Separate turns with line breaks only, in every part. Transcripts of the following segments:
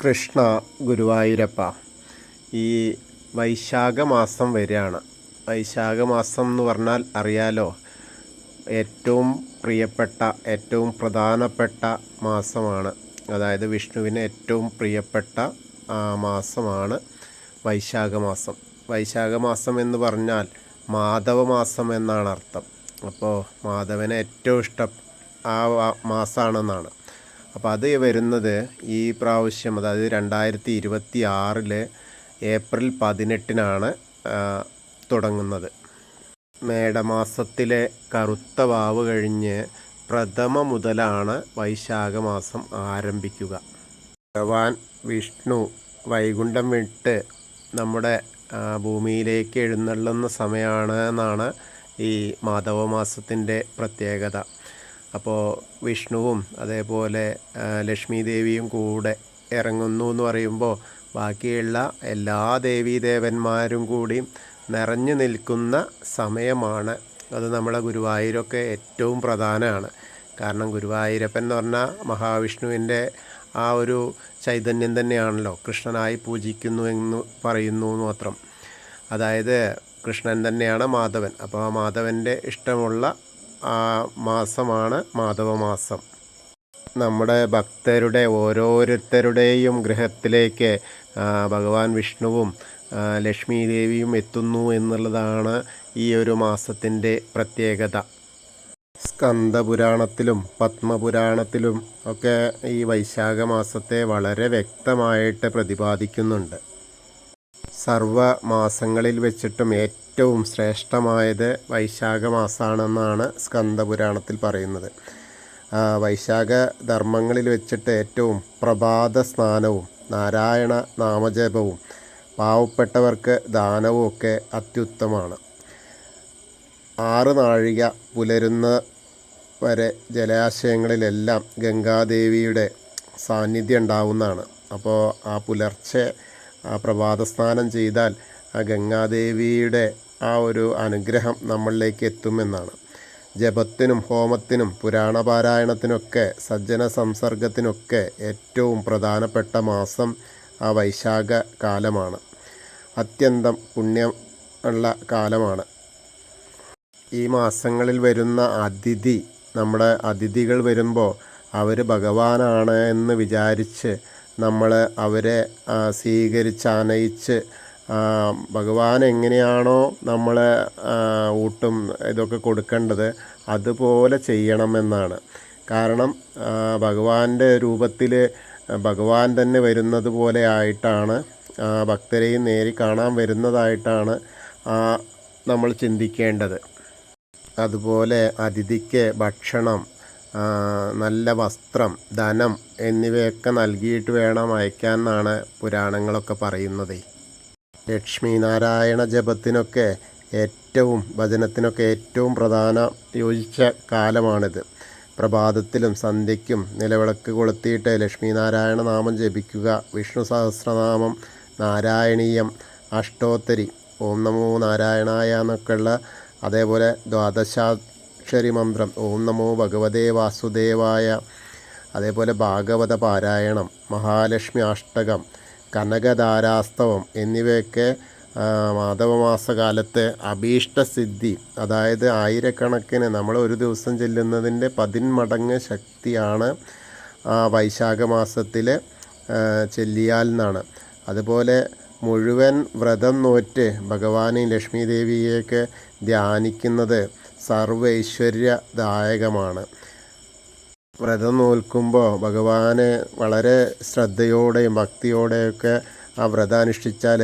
കൃഷ്ണ ഗുരുവായൂരപ്പ. ഈ വൈശാഖ മാസം വരികയാണ്. വൈശാഖ മാസം എന്ന് പറഞ്ഞാൽ അറിയാലോ, ഏറ്റവും പ്രിയപ്പെട്ട ഏറ്റവും പ്രധാനപ്പെട്ട മാസമാണ്. അതായത് വിഷ്ണുവിന് ഏറ്റവും പ്രിയപ്പെട്ട മാസമാണ് വൈശാഖ മാസം. വൈശാഖ മാസം എന്ന് പറഞ്ഞാൽ മാധവ മാസം എന്നാണ് അർത്ഥം. അപ്പോൾ മാധവന് ഏറ്റവും ഇഷ്ടം ആ മാസമാണെന്നാണ്. അപ്പോൾ അത് വരുന്നത് ഈ പ്രാവശ്യം, അതായത് 2026 ഏപ്രിൽ 18 തുടങ്ങുന്നത്. മേടമാസത്തിലെ കറുത്ത വാവ് കഴിഞ്ഞ് പ്രഥമ മുതലാണ് വൈശാഖ മാസം ആരംഭിക്കുക. ഭഗവാൻ വിഷ്ണു വൈകുണ്ഠം വിട്ട് നമ്മുടെ ഭൂമിയിലേക്ക് എഴുന്നള്ളുന്ന സമയമാണ് എന്നാണ് ഈ മാധവമാസത്തിൻ്റെ പ്രത്യേകത. അപ്പോൾ വിഷ്ണുവും അതേപോലെ ലക്ഷ്മി ദേവിയും കൂടെ ഇറങ്ങുന്നു എന്ന് പറയുമ്പോൾ ബാക്കിയുള്ള എല്ലാ ദേവീദേവന്മാരും കൂടി നിറഞ്ഞു നിൽക്കുന്ന സമയമാണ്. അത് നമ്മളെ ഗുരുവായൂരൊക്കെ ഏറ്റവും പ്രധാനമാണ്. കാരണം ഗുരുവായൂരപ്പൻ എന്ന് പറഞ്ഞാൽ മഹാവിഷ്ണുവിൻ്റെ ആ ഒരു ചൈതന്യം തന്നെയാണല്ലോ. കൃഷ്ണനായി പൂജിക്കുന്നു എന്ന് പറയുന്നു മാത്രം. അതായത് കൃഷ്ണൻ തന്നെയാണ് മാധവൻ. അപ്പോൾ ആ മാധവൻ്റെ ഇഷ്ടമുള്ള മാസമാണ് മാധവമാസം. നമ്മുടെ ഭക്തരുടെ ഓരോരുത്തരുടെയും ഗൃഹത്തിലേക്ക് ഭഗവാൻ വിഷ്ണുവും ലക്ഷ്മി ദേവിയും എത്തുന്നു എന്നുള്ളതാണ് ഈ ഒരു മാസത്തിൻ്റെ പ്രത്യേകത. സ്കന്ദപുരാണത്തിലും പത്മപുരാണത്തിലും ഒക്കെ ഈ വൈശാഖ മാസത്തെ വളരെ വ്യക്തമായിട്ട് പ്രതിപാദിക്കുന്നുണ്ട്. സർവ മാസങ്ങളിൽ വെച്ചിട്ടും ഏറ്റവും ശ്രേഷ്ഠമായത് വൈശാഖ മാസമാണെന്നാണ് സ്കന്ദപുരാണത്തിൽ പറയുന്നത്. വൈശാഖ ധർമ്മങ്ങളിൽ വെച്ചിട്ട് ഏറ്റവും പ്രഭാത സ്നാനവും നാരായണ നാമജപവും പാവപ്പെട്ടവർക്ക് ദാനവും ഒക്കെ അത്യുത്തമമാണ്. 6 നാഴിക പുലരുന്ന വരെ ജലാശയങ്ങളിലെല്ലാം ഗംഗാദേവിയുടെ സാന്നിധ്യം ഉണ്ടാവുന്നതാണ്. അപ്പോൾ ആ പുലർച്ചെ പ്രഭാത സ്നാനം ചെയ്താൽ ആ ഗംഗാദേവിയുടെ ആ ഒരു അനുഗ്രഹം നമ്മളിലേക്ക് എത്തുമെന്നാണ്. ജപത്തിനും ഹോമത്തിനും പുരാണപാരായണത്തിനൊക്കെ സജ്ജന സംസർഗത്തിനൊക്കെ ഏറ്റവും പ്രധാനപ്പെട്ട മാസം ആ വൈശാഖ കാലമാണ്. അത്യന്തം പുണ്യം ഉള്ള കാലമാണ്. ഈ മാസങ്ങളിൽ വരുന്ന നമ്മുടെ അതിഥികൾ വരുമ്പോൾ അവർ ഭഗവാനാണ് എന്ന് വിചാരിച്ച് നമ്മൾ അവരെ സ്വീകരിച്ച് ഭഗവാൻ എങ്ങനെയാണോ നമ്മൾ ഊട്ടും ഇതൊക്കെ കൊടുക്കേണ്ടത് അതുപോലെ ചെയ്യണമെന്നാണ്. കാരണം ഭഗവാന്റെ രൂപത്തിൽ ഭഗവാൻ തന്നെ വരുന്നത് പോലെ ആയിട്ടാണ്, ഭക്തരെയും നേരി കാണാൻ വരുന്നതായിട്ടാണ് നമ്മൾ ചിന്തിക്കേണ്ടത്. അതുപോലെ അതിഥിക്ക് ഭക്ഷണം, നല്ല വസ്ത്രം, ധനം എന്നിവയൊക്കെ നൽകിയിട്ട് വേണം അയക്കാൻ എന്നാണ് പുരാണങ്ങളൊക്കെ പറയുന്നത്. ലക്ഷ്മീനാരായണ ജപത്തിനൊക്കെ ഭജനത്തിനൊക്കെ ഏറ്റവും യോജിച്ച കാലമാണിത്. പ്രഭാതത്തിലും സന്ധ്യയ്ക്കും നിലവിളക്ക് കൊളുത്തിയിട്ട് ലക്ഷ്മീനാരായണ നാമം ജപിക്കുക. വിഷ്ണു സഹസ്രനാമം, നാരായണീയം, അഷ്ടോത്തരി, ഓം നമോ നാരായണായ എന്നൊക്കെയുള്ള, അതേപോലെ ദ്വാദശാക്ഷരി മന്ത്രം, ഓം നമോ ഭഗവതേ വാസുദേവായ, അതേപോലെ ഭാഗവത പാരായണം, മഹാലക്ഷ്മി അഷ്ടകം, കനകധാരാസ്തവം എന്നിവയൊക്കെ മാധവമാസകാലത്ത് അഭീഷ്ടസിദ്ധി, അതായത് ആയിരക്കണക്കിന് നമ്മൾ ഒരു ദിവസം ചെല്ലുന്നതിൻ്റെ 10 മടങ്ങ് ശക്തിയാണ് വൈശാഖ മാസത്തിൽ ചെല്ലിയാൽ എന്നാണ്. അതുപോലെ മുഴുവൻ വ്രതം നോറ്റ് ഭഗവാനെയും ലക്ഷ്മി ദേവിയെയൊക്കെ ധ്യാനിക്കുന്നത് സർവ്വ ഐശ്വര്യദായകമാണ്. വ്രതം നോൽക്കുമ്പോൾ ഭഗവാനെ വളരെ ശ്രദ്ധയോടെയും ഭക്തിയോടെയൊക്കെ ആ വ്രതം അനുഷ്ഠിച്ചാൽ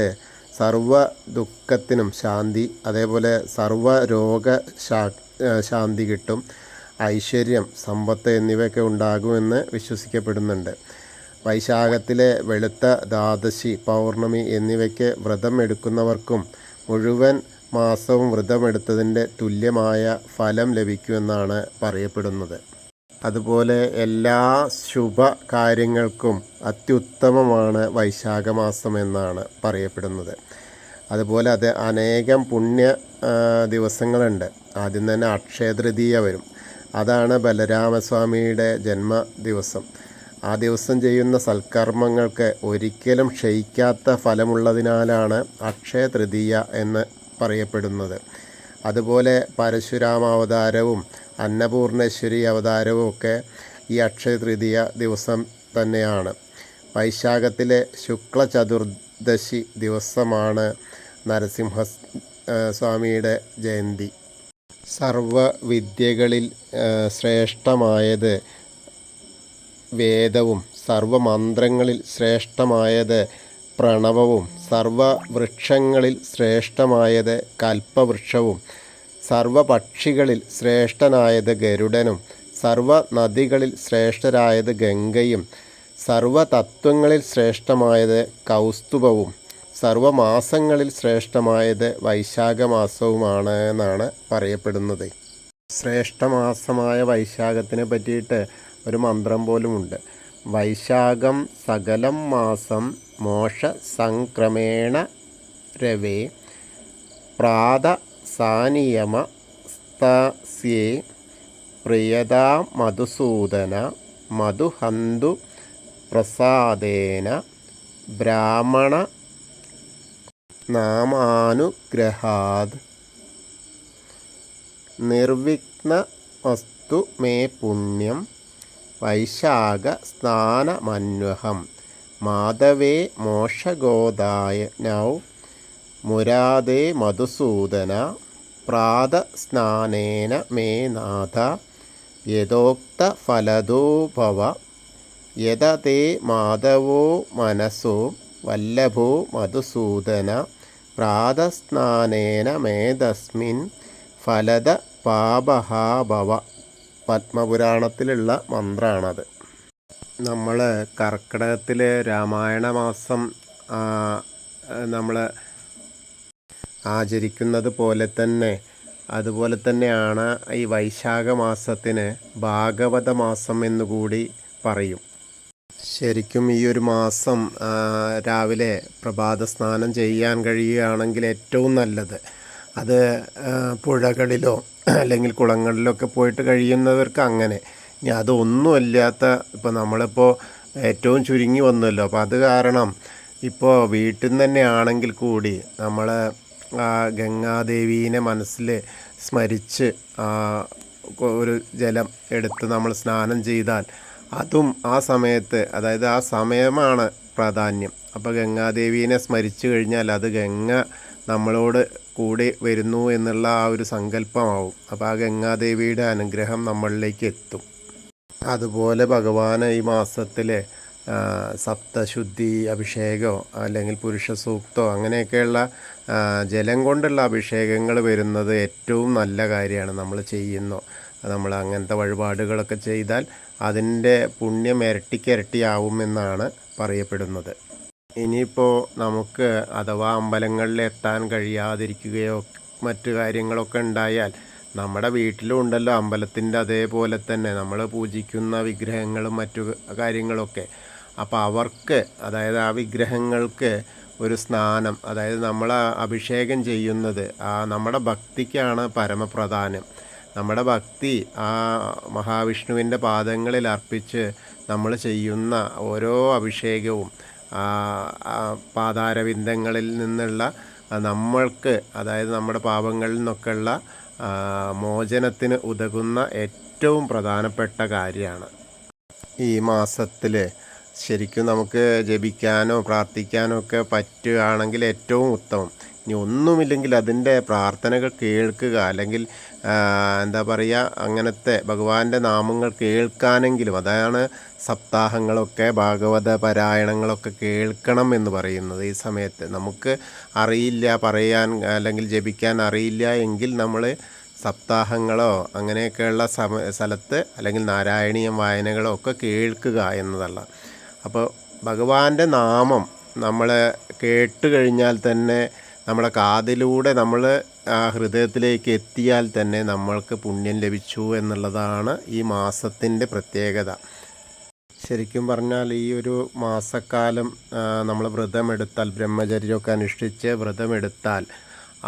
സർവ്വ ദുഃഖത്തിനും ശാന്തി, അതേപോലെ സർവ്വ ശാന്തി കിട്ടും. ഐശ്വര്യം, സമ്പത്ത് എന്നിവയൊക്കെ ഉണ്ടാകുമെന്ന് വിശ്വസിക്കപ്പെടുന്നുണ്ട്. വൈശാഖത്തിലെ വെളുത്ത ദ്വാദശി, പൗർണമി എന്നിവയ്ക്ക് വ്രതം എടുക്കുന്നവർക്കും മുഴുവൻ മാസവും വ്രതമെടുത്തതിൻ്റെ തുല്യമായ ഫലം ലഭിക്കുമെന്നാണ് പറയപ്പെടുന്നത്. അതുപോലെ എല്ലാ ശുഭ കാര്യങ്ങൾക്കും അത്യുത്തമമാണ് വൈശാഖ മാസം എന്നാണ് പറയപ്പെടുന്നത്. അതുപോലെ അനേകം പുണ്യ ദിവസങ്ങളുണ്ട്. ആദ്യം തന്നെ അക്ഷയ തൃതീയ വരും. അതാണ് ബലരാമസ്വാമിയുടെ ജന്മദിവസം. ആ ദിവസം ചെയ്യുന്ന സൽക്കർമ്മങ്ങൾക്ക് ഒരിക്കലും ക്ഷയിക്കാത്ത ഫലമുള്ളതിനാലാണ് അക്ഷയ തൃതീയ എന്ന് പറയപ്പെടുന്നത്. അതുപോലെ പരശുരാമാവതാരവും അന്നപൂർണേശ്വരി അവതാരവും ഒക്കെ ഈ അക്ഷയ തൃതീയ ദിവസം തന്നെയാണ്. വൈശാഖത്തിലെ ശുക്ല ചതുർദശി ദിവസമാണ് നരസിംഹ സ്വാമിയുടെ ജയന്തി. സർവവിദ്യകളിൽ ശ്രേഷ്ഠമായത് വേദവും സർവമന്ത്രങ്ങളിൽ ശ്രേഷ്ഠമായത് പ്രണവവും സർവവൃക്ഷങ്ങളിൽ ശ്രേഷ്ഠമായത് കൽപ്പവൃക്ഷവും സർവപക്ഷികളിൽ ശ്രേഷ്ഠനായത് ഗരുഡനും സർവനദികളിൽ ശ്രേഷ്ഠരായത് ഗംഗയും സർവതത്വങ്ങളിൽ ശ്രേഷ്ഠമായത് കൗസ്തുഭവും സർവമാസങ്ങളിൽ ശ്രേഷ്ഠമായത് വൈശാഖമാസവുമാണ് എന്നാണ് പറയപ്പെടുന്നത്. ശ്രേഷ്ഠമാസമായ വൈശാഖത്തിനെ പറ്റിയിട്ട് ഒരു മന്ത്രം പോലുമുണ്ട്. വൈശാഖം സകലം മാസം മോഷ സംക്രമേണ രവേ പ്രാത സാനിയമ സ്തസ്യേ പ്രിയതാ മധുസൂദന മധുഹന്തു പ്രസാദേന ബ്രാഹ്മണ നാമാനുഗ്രഹാത് നിർവിഘ്നമസ്തു മേ പുണ്യം വൈശാഖ സ്നാനമന്വഹം മാധവേ മോക്ഷഗോദായ നൗ മുരാദേ മധുസൂദന പ്രാതസ്നാനേന മേ നാഥ യഥോക്ത ഫലദോ ഭവ യതതേ മാധവോ മനസോ വല്ലഭോ മധുസൂദന പ്രാതസ്നാനേന മേതസ്മിൻ ഫലദ പാപഹാ ഭവ. പത്മപുരാണത്തിലുള്ള മന്ത്രമാണത്. നമ്മൾ കർക്കിടകത്തിൽ രാമായണ മാസം നമ്മൾ ആചരിക്കുന്നത് പോലെ തന്നെ അതുപോലെ തന്നെയാണ് ഈ വൈശാഖ മാസത്തിന് ഭാഗവത മാസം എന്നുകൂടി പറയും. ശരിക്കും ഈ ഒരു മാസം രാവിലെ പ്രഭാത സ്നാനം ചെയ്യാൻ കഴിയുകയാണെങ്കിൽ ഏറ്റവും നല്ലത്. അത് പുഴകളിലോ അല്ലെങ്കിൽ കുളങ്ങളിലൊക്കെ പോയിട്ട് കഴിയുന്നവർക്ക് അങ്ങനെ. ഇനി അതൊന്നുമല്ലാത്ത ഇപ്പോൾ നമ്മളിപ്പോൾ ഏറ്റവും ചുരുങ്ങി വന്നല്ലോ, അപ്പോൾ അത് കാരണം ഇപ്പോൾ വീട്ടിൽ നിന്ന് തന്നെ ആണെങ്കിൽ കൂടി നമ്മൾ ഗംഗാദേവീനെ മനസ്സിൽ സ്മരിച്ച് ഒരു ജലം എടുത്ത് നമ്മൾ സ്നാനം ചെയ്താൽ അതും ആ സമയത്ത്, അതായത് ആ സമയമാണ് പ്രാധാന്യം. അപ്പോൾ ഗംഗാദേവീനെ സ്മരിച്ചു കഴിഞ്ഞാൽ അത് ഗംഗ നമ്മളോട് കൂടി വരുന്നു എന്നുള്ള ആ ഒരു സങ്കല്പമാവും. അപ്പോൾ ആ ഗംഗാദേവിയുടെ അനുഗ്രഹം നമ്മളിലേക്ക് എത്തും. അതുപോലെ ഭഗവാന് ഈ മാസത്തിൽ സപ്തശുദ്ധി അഭിഷേകമോ അല്ലെങ്കിൽ പുരുഷ സൂക്തമോ അങ്ങനെയൊക്കെയുള്ള ജലം കൊണ്ടുള്ള അഭിഷേകങ്ങൾ വരുന്നത് ഏറ്റവും നല്ല കാര്യമാണ്. നമ്മൾ ചെയ്യുന്നു, നമ്മൾ അങ്ങനത്തെ വഴിപാടുകളൊക്കെ ചെയ്താൽ അതിൻ്റെ പുണ്യം ഇരട്ടിക്കിരട്ടിയാവുമെന്നാണ് പറയപ്പെടുന്നത്. ഇനിയിപ്പോൾ നമുക്ക് അഥവാ അമ്പലങ്ങളിൽ എത്താൻ കഴിയാതിരിക്കുകയോ മറ്റു കാര്യങ്ങളൊക്കെ ഉണ്ടായാൽ നമ്മുടെ വീട്ടിലും ഉണ്ടല്ലോ അമ്പലത്തിൻ്റെ അതേപോലെ തന്നെ നമ്മൾ പൂജിക്കുന്ന വിഗ്രഹങ്ങളും മറ്റു കാര്യങ്ങളൊക്കെ. അപ്പോൾ അവർക്ക്, അതായത് ആ വിഗ്രഹങ്ങൾക്ക് ഒരു സ്നാനം, അതായത് നമ്മൾ അഭിഷേകം ചെയ്യുന്നത് നമ്മുടെ ഭക്തിക്കാണ് പരമപ്രധാനം. നമ്മുടെ ഭക്തി ആ മഹാവിഷ്ണുവിൻ്റെ പാദങ്ങളിൽ അർപ്പിച്ച് നമ്മൾ ചെയ്യുന്ന ഓരോ അഭിഷേകവും പാതാരവിന്ദങ്ങളിൽ നിന്നുള്ള നമ്മൾക്ക്, അതായത് നമ്മുടെ പാപങ്ങളിൽ നിന്നൊക്കെയുള്ള മോചനത്തിന് ഉതകുന്ന ഏറ്റവും പ്രധാനപ്പെട്ട കാര്യമാണ്. ഈ മാസത്തിൽ ശരിക്കും നമുക്ക് ജപിക്കാനോ പ്രാർത്ഥിക്കാനോ ഒക്കെ പറ്റുകയാണെങ്കിൽ ഏറ്റവും ഉത്തമം. ഇനി ഒന്നുമില്ലെങ്കിൽ അതിൻ്റെ പ്രാർത്ഥനകൾ കേൾക്കുക, അല്ലെങ്കിൽ എന്താ പറയുക, അങ്ങനത്തെ ഭഗവാന്റെ നാമങ്ങൾ കേൾക്കാനെങ്കിലും, അതാണ് സപ്താഹങ്ങളൊക്കെ ഭാഗവത പാരായണങ്ങളൊക്കെ കേൾക്കണം എന്ന് പറയുന്നത്. ഈ സമയത്ത് നമുക്ക് അറിയില്ല പറയാൻ അല്ലെങ്കിൽ ജപിക്കാൻ അറിയില്ല എങ്കിൽ നമ്മൾ സപ്താഹങ്ങളോ അങ്ങനെയൊക്കെയുള്ള സ്ഥലത്ത് അല്ലെങ്കിൽ നാരായണീയം വായനകളോ ഒക്കെ കേൾക്കുക എന്നതല്ല. അപ്പോൾ ഭഗവാന്റെ നാമം നമ്മൾ കേട്ട് കഴിഞ്ഞാൽ തന്നെ നമ്മുടെ കാതിലൂടെ നമ്മൾ ആ ഹൃദയത്തിലേക്ക് എത്തിയാൽ തന്നെ നമ്മൾക്ക് പുണ്യം ലഭിച്ചു എന്നുള്ളതാണ് ഈ മാസത്തിൻ്റെ പ്രത്യേകത. ശരിക്കും പറഞ്ഞാൽ ഈ ഒരു മാസക്കാലം നമ്മൾ വ്രതമെടുത്താൽ, ബ്രഹ്മചര്യമൊക്കെ അനുഷ്ഠിച്ച് വ്രതമെടുത്താൽ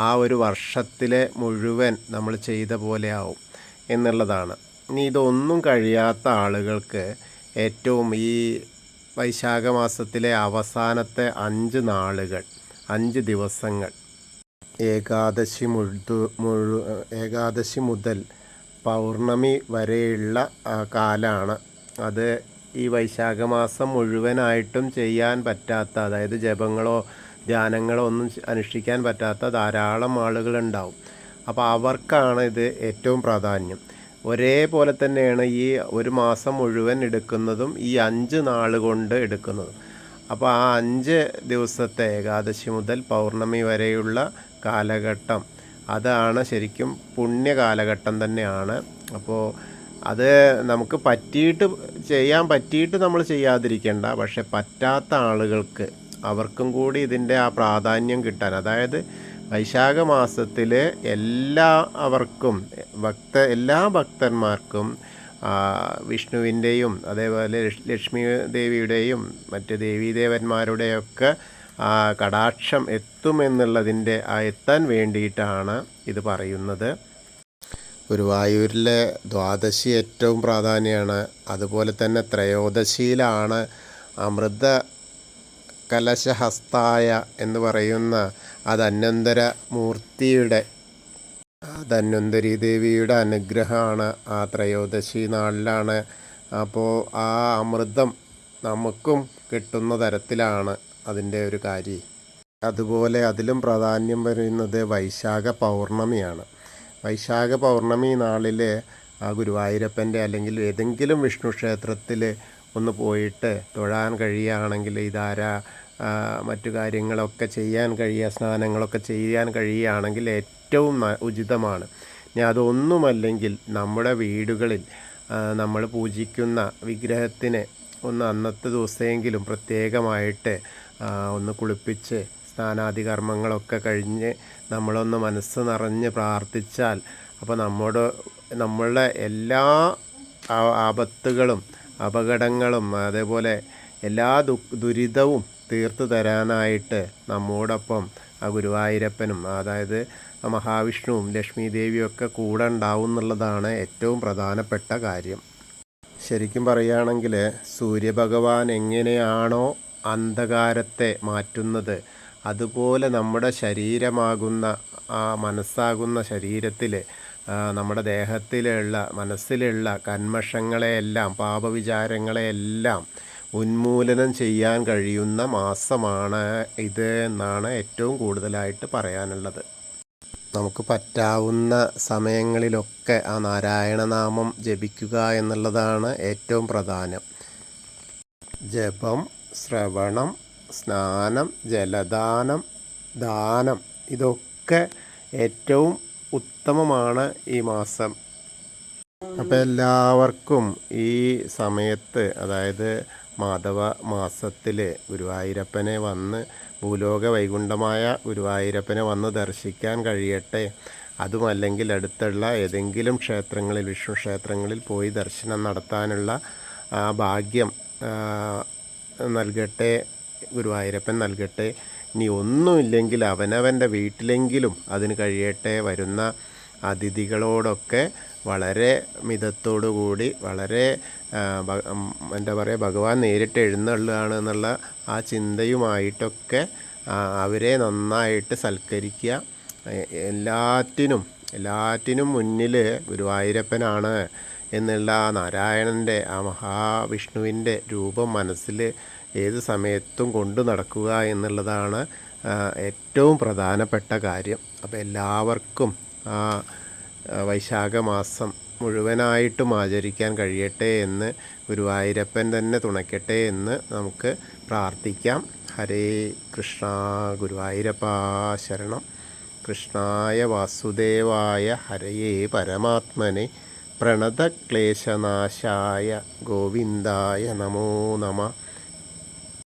ആ ഒരു വർഷത്തിലെ മുഴുവൻ നമ്മൾ ചെയ്ത പോലെ ആവും എന്നുള്ളതാണ്. ഇനി ഇതൊന്നും കഴിയാത്ത ആളുകൾക്ക് ഏറ്റവും ഈ വൈശാഖ മാസത്തിലെ അവസാനത്തെ 5 നാളുകൾ, 5 ദിവസങ്ങൾ, ഏകാദശി മുതൽ പൗർണമി വരെയുള്ള കാലമാണ്. അത് ഈ വൈശാഖ മാസം മുഴുവനായിട്ടും ചെയ്യാൻ പറ്റാത്ത, അതായത് ജപങ്ങളോ ധ്യാനങ്ങളോ ഒന്നും അനുഷ്ഠിക്കാൻ പറ്റാത്ത ധാരാളം ആളുകളുണ്ടാവും. അപ്പോൾ അവർക്കാണ് ഇത് ഏറ്റവും പ്രാധാന്യം. ഒരേപോലെ തന്നെയാണ് ഈ ഒരു മാസം മുഴുവൻ എടുക്കുന്നതും ഈ 5 നാൾ കൊണ്ട് എടുക്കുന്നതും. അപ്പോൾ ആ 5 ദിവസത്തെ ഏകാദശി മുതൽ പൗർണമി വരെയുള്ള കാലഘട്ടം, അതാണ് ശരിക്കും പുണ്യ കാലഘട്ടം തന്നെയാണ്. അപ്പോൾ അത് നമുക്ക് ചെയ്യാൻ പറ്റിയിട്ട് നമ്മൾ ചെയ്യാതിരിക്കേണ്ട, പക്ഷെ പറ്റാത്ത ആളുകൾക്ക് അവർക്കും കൂടി ഇതിൻ്റെ ആ പ്രാധാന്യം കിട്ടാൻ, അതായത് വൈശാഖ മാസത്തിൽ എല്ലാ ഭക്തന്മാർക്കും വിഷ്ണുവിൻ്റെയും അതേപോലെ ലക്ഷ്മി ദേവിയുടെയും മറ്റ് ദേവീദേവന്മാരുടെയൊക്കെ കടാക്ഷം എത്തുമെന്നുള്ളതിൻ്റെ എത്താൻ വേണ്ടിയിട്ടാണ് ഇത് പറയുന്നത്. ഗുരുവായൂരിലെ ദ്വാദശി ഏറ്റവും പ്രാധാന്യമാണ്. അതുപോലെ തന്നെ ത്രയോദശിയിലാണ് അമൃത കലശഹസ്തായ എന്ന് പറയുന്ന ധന്വന്തരി ദേവിയുടെ അനുഗ്രഹമാണ് ആ ത്രയോദശി നാളിലാണ്. അപ്പോൾ ആ അമൃതം നമുക്കും കിട്ടുന്ന തരത്തിലാണ് അതിൻ്റെ ഒരു കാര്യം. അതുപോലെ അതിലും പ്രാധാന്യം വരുന്നത് വൈശാഖ പൗർണമിയാണ്. വൈശാഖ പൗർണമി നാളിൽ ആ ഗുരുവായൂരപ്പൻ്റെ അല്ലെങ്കിൽ ഏതെങ്കിലും വിഷ്ണു ക്ഷേത്രത്തിൽ ഒന്ന് പോയിട്ട് തൊഴാൻ കഴിയുകയാണെങ്കിൽ, മറ്റു കാര്യങ്ങളൊക്കെ ചെയ്യാൻ കഴിയുക, സ്നാനങ്ങളൊക്കെ ചെയ്യാൻ കഴിയുകയാണെങ്കിൽ ഏറ്റവും ഉചിതമാണ്. ഇനി അതൊന്നുമല്ലെങ്കിൽ നമ്മുടെ വീടുകളിൽ നമ്മൾ പൂജിക്കുന്ന വിഗ്രഹത്തിനെ ഒന്ന് അന്നത്തെ ദിവസമെങ്കിലും പ്രത്യേകമായിട്ട് ഒന്ന് കുളിപ്പിച്ച് സ്നാനാദി കർമ്മങ്ങളൊക്കെ കഴിഞ്ഞ് നമ്മളൊന്ന് മനസ്സ് നിറഞ്ഞ് പ്രാർത്ഥിച്ചാൽ, അപ്പോൾ നമ്മളുടെ എല്ലാ ആപത്തുകളും അപകടങ്ങളും അതേപോലെ എല്ലാ ദുരിതവും തീർത്തു തരാനായിട്ട് നമ്മോടൊപ്പം ആ ഗുരുവായൂരപ്പനും, അതായത് മഹാവിഷ്ണുവും ലക്ഷ്മി ദേവിയും ഒക്കെ കൂടെ ഉണ്ടാവും എന്നുള്ളതാണ് ഏറ്റവും പ്രധാനപ്പെട്ട കാര്യം. ശരിക്കും പറയുകയാണെങ്കിൽ സൂര്യഭഗവാൻ എങ്ങനെയാണോ അന്ധകാരത്തെ മാറ്റുന്നത്, അതുപോലെ നമ്മുടെ ശരീരമാകുന്ന മനസ്സാകുന്ന ശരീരത്തിൽ, നമ്മുടെ ദേഹത്തിലുള്ള മനസ്സിലുള്ള കന്മഷങ്ങളെയെല്ലാം പാപവിചാരങ്ങളെയെല്ലാം ഉന്മൂലനം ചെയ്യാൻ കഴിയുന്ന മാസമാണ് ഇത് എന്നാണ് ഏറ്റവും കൂടുതലായിട്ട് പറയാനുള്ളത്. നമുക്ക് പറ്റാവുന്ന സമയങ്ങളിലൊക്കെ ആ നാരായണനാമം ജപിക്കുക എന്നുള്ളതാണ് ഏറ്റവും പ്രധാനം. ജപം, ശ്രവണം, സ്നാനം, ജലദാനം, ദാനം, ഇതൊക്കെ ഏറ്റവും ഉത്തമമാണ് ഈ മാസം. അപ്പോൾ എല്ലാവർക്കും ഈ സമയത്ത്, അതായത് മാധവ മാസത്തിൽ ഗുരുവായൂരപ്പനെ വന്ന് ഭൂലോക വൈകുണ്ഠമായ ഗുരുവായൂരപ്പനെ വന്ന് ദർശിക്കാൻ കഴിയട്ടെ. അതുമല്ലെങ്കിൽ അടുത്തുള്ള ഏതെങ്കിലും ക്ഷേത്രങ്ങളിൽ, വിഷ്ണു ക്ഷേത്രങ്ങളിൽ പോയി ദർശനം നടത്താനുള്ള ഭാഗ്യം നൽകട്ടെ, ഗുരുവായൂരപ്പൻ നൽകട്ടെ. ഇനി ഒന്നുമില്ലെങ്കിൽ അവനവൻ്റെ വീട്ടിലെങ്കിലും അതിന് കഴിയട്ടെ. വരുന്ന അതിഥികളോടൊക്കെ വളരെ മിതത്തോടു കൂടി, വളരെ ഭഗവാൻ നേരിട്ട് എഴുന്നള്ളുകയാണ് എന്നുള്ള ആ ചിന്തയുമായിട്ടൊക്കെ അവരെ നന്നായിട്ട് സൽക്കരിക്കുക. എല്ലാറ്റിനും മുന്നിൽ ഗുരുവായൂരപ്പനാണ് എന്നുള്ള ആ നാരായണൻ്റെ, ആ മഹാവിഷ്ണുവിൻ്റെ രൂപം മനസ്സിൽ ഏത് സമയത്തും കൊണ്ടു നടക്കുക എന്നുള്ളതാണ് ഏറ്റവും പ്രധാനപ്പെട്ട കാര്യം. അപ്പോൾ എല്ലാവർക്കും വൈശാഖ മാസം മുഴുവനായിട്ടും ആചരിക്കാൻ കഴിയട്ടെ എന്ന് ഗുരുവായൂരപ്പൻ തന്നെ തുണയ്ക്കട്ടെ എന്ന് നമുക്ക് പ്രാർത്ഥിക്കാം. ഹരേ കൃഷ്ണ. ഗുരുവായൂരപ്പ ശരണം. കൃഷ്ണായ വാസുദേവായ ഹരയേ പരമാത്മനെ പ്രണതക്ലേശനാശായ ഗോവിന്ദായ നമോ നമഃ.